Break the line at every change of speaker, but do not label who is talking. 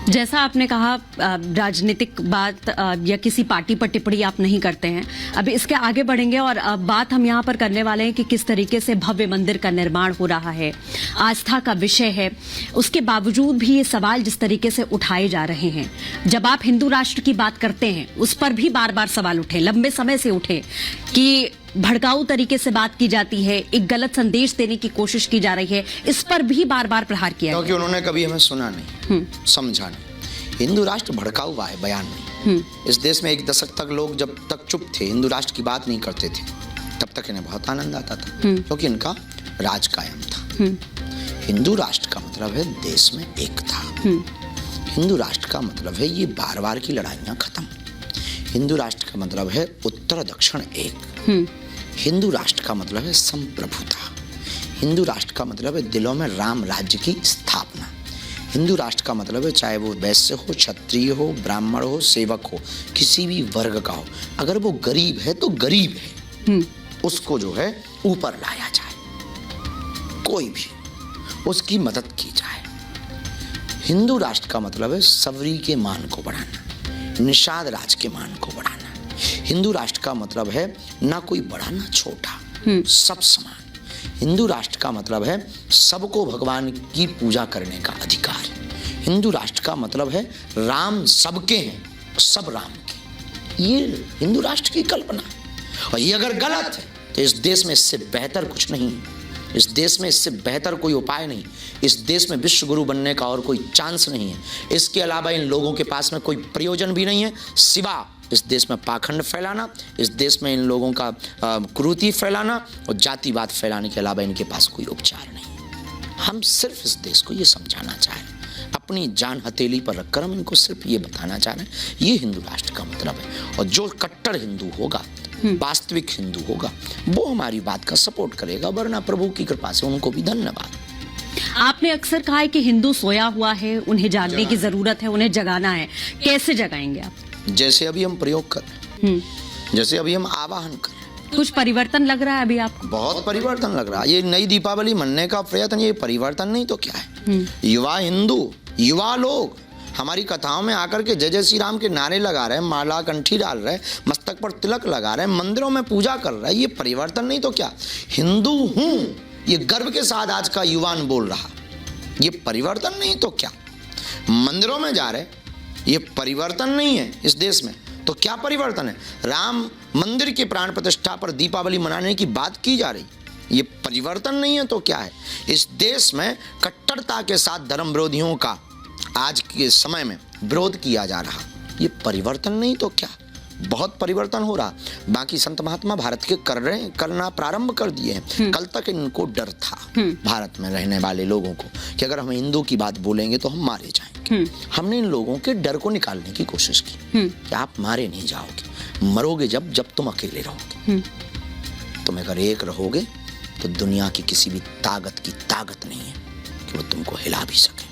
जैसा आपने कहा राजनीतिक बात या किसी पार्टी पर टिप्पणी आप नहीं करते हैं। अभी इसके आगे बढ़ेंगे और बात हम यहाँ पर करने वाले हैं कि किस तरीके से भव्य मंदिर का निर्माण हो रहा है, आस्था का विषय है। उसके बावजूद भी ये सवाल जिस तरीके से उठाए जा रहे हैं, जब आप हिंदू राष्ट्र की बात करते हैं उस पर भी बार बार सवाल उठे, लंबे समय से उठे कि भड़काऊ तरीके से बात की जाती है, एक गलत संदेश देने की कोशिश की जा रही है, इस पर भी बार बार प्रहार किया
क्योंकि उन्होंने कभी हमें सुना नहीं, समझा नहीं। हिंदू राष्ट्र भड़काऊ हुआ है, बयान नहीं। इस देश में एक दशक तक लोग जब तक चुप थे, हिंदू राष्ट्र की बात नहीं करते थे, तब तक इन्हें बहुत आनंद आता था, क्योंकि इनका राज कायम था। हिंदू राष्ट्र का मतलब है देश में एकता। हिंदू राष्ट्र का मतलब है ये बार बार की लड़ाइयां खत्म। हिंदू राष्ट्र का मतलब है उत्तर दक्षिण एक। हिंदू राष्ट्र का मतलब है संप्रभुता। हिंदू राष्ट्र का मतलब है दिलों में राम राज्य की स्थापना। हिंदू राष्ट्र का मतलब है चाहे वो वैश्य हो, क्षत्रिय हो, ब्राह्मण हो, सेवक हो, किसी भी वर्ग का हो, अगर वो गरीब है तो गरीब है, उसको जो है ऊपर लाया जाए, कोई भी उसकी मदद की जाए। हिंदू राष्ट्र का मतलब है सवरी के मान को बढ़ाना, निषाद राज के मान को बढ़ाना। हिंदू राष्ट्र का मतलब है ना कोई बड़ा ना छोटा, सब समान। हिंदू राष्ट्र का मतलब है सबको भगवान की पूजा करने का अधिकार। हिंदू राष्ट्र का मतलब है राम सबके हैं, सब राम के। ये हिंदू राष्ट्र की कल्पना, और ये अगर गलत है तो इस देश में इससे बेहतर कुछ नहीं है। इस देश में इससे बेहतर कोई उपाय नहीं। इस देश में विश्व गुरु बनने का और कोई चांस नहीं है। इसके अलावा इन लोगों के पास में कोई प्रयोजन भी नहीं है, सिवा इस देश में पाखंड फैलाना, इस देश में इन लोगों का कुरीति फैलाना और जातिवाद फैलाने के अलावा इनके पास कोई उपचार नहीं है। हम सिर्फ इस देश को ये समझाना चाह रहे हैं, अपनी जान हथेली पर रखकर हम इनको सिर्फ ये बताना चाह रहे हैं, ये हिंदू राष्ट्र का मतलब है। और जो कट्टर हिंदू होगा, वास्तविक हिंदू होगा, वो हमारी बात का सपोर्ट करेगा, वरना प्रभु की कृपा से उनको भी धन्यवाद।
आपने अक्सर कहा है कि हिंदू सोया हुआ है, उन्हें जागने की जरूरत है, उन्हें जगाना है। कैसे जगाएंगे आप?
जैसे अभी हम प्रयोग कर रहे हैं, जैसे अभी हम आवाहन कर रहे हैं।
कुछ परिवर्तन लग रहा है अभी आपको?
बहुत परिवर्तन लग रहा है। ये नई दीपावली मनने का प्रयत्न, ये परिवर्तन नहीं तो क्या है? युवा हिंदू, युवा लोग हमारी कथाओं में आकर के जय जय श्री राम के नारे लगा रहे हैं, माला कंठी डाल रहे हैं, मस्तक पर तिलक लगा रहे हैं, मंदिरों में पूजा कर रहे हैं। ये परिवर्तन नहीं तो क्या? हिंदू हूं, ये गर्व के साथ आज का युवान बोल रहा, ये परिवर्तन नहीं तो क्या? मंदिरों में जा रहे, ये परिवर्तन नहीं है इस देश में तो क्या परिवर्तन है? राम मंदिर की प्राण प्रतिष्ठा पर दीपावली मनाने की बात की जा रही, ये परिवर्तन नहीं है तो क्या है? इस देश में कट्टरता के साथ धर्म विरोधियों का आज के समय में विरोध किया जा रहा, ये परिवर्तन नहीं तो क्या? बहुत परिवर्तन हो रहा। बाकी संत महात्मा भारत के करना प्रारंभ कर दिए हैं। कल तक इनको डर था भारत में रहने वाले लोगों को कि अगर हम हिंदू की बात बोलेंगे तो हम मारे जाएंगे। हमने इन लोगों के डर को निकालने की कोशिश की कि आप मारे नहीं जाओगे, मरोगे जब तुम अकेले रहोगे। तुम अगर एक रहोगे तो दुनिया की किसी भी ताकत की ताकत नहीं है कि वो तुमको हिला भी सके।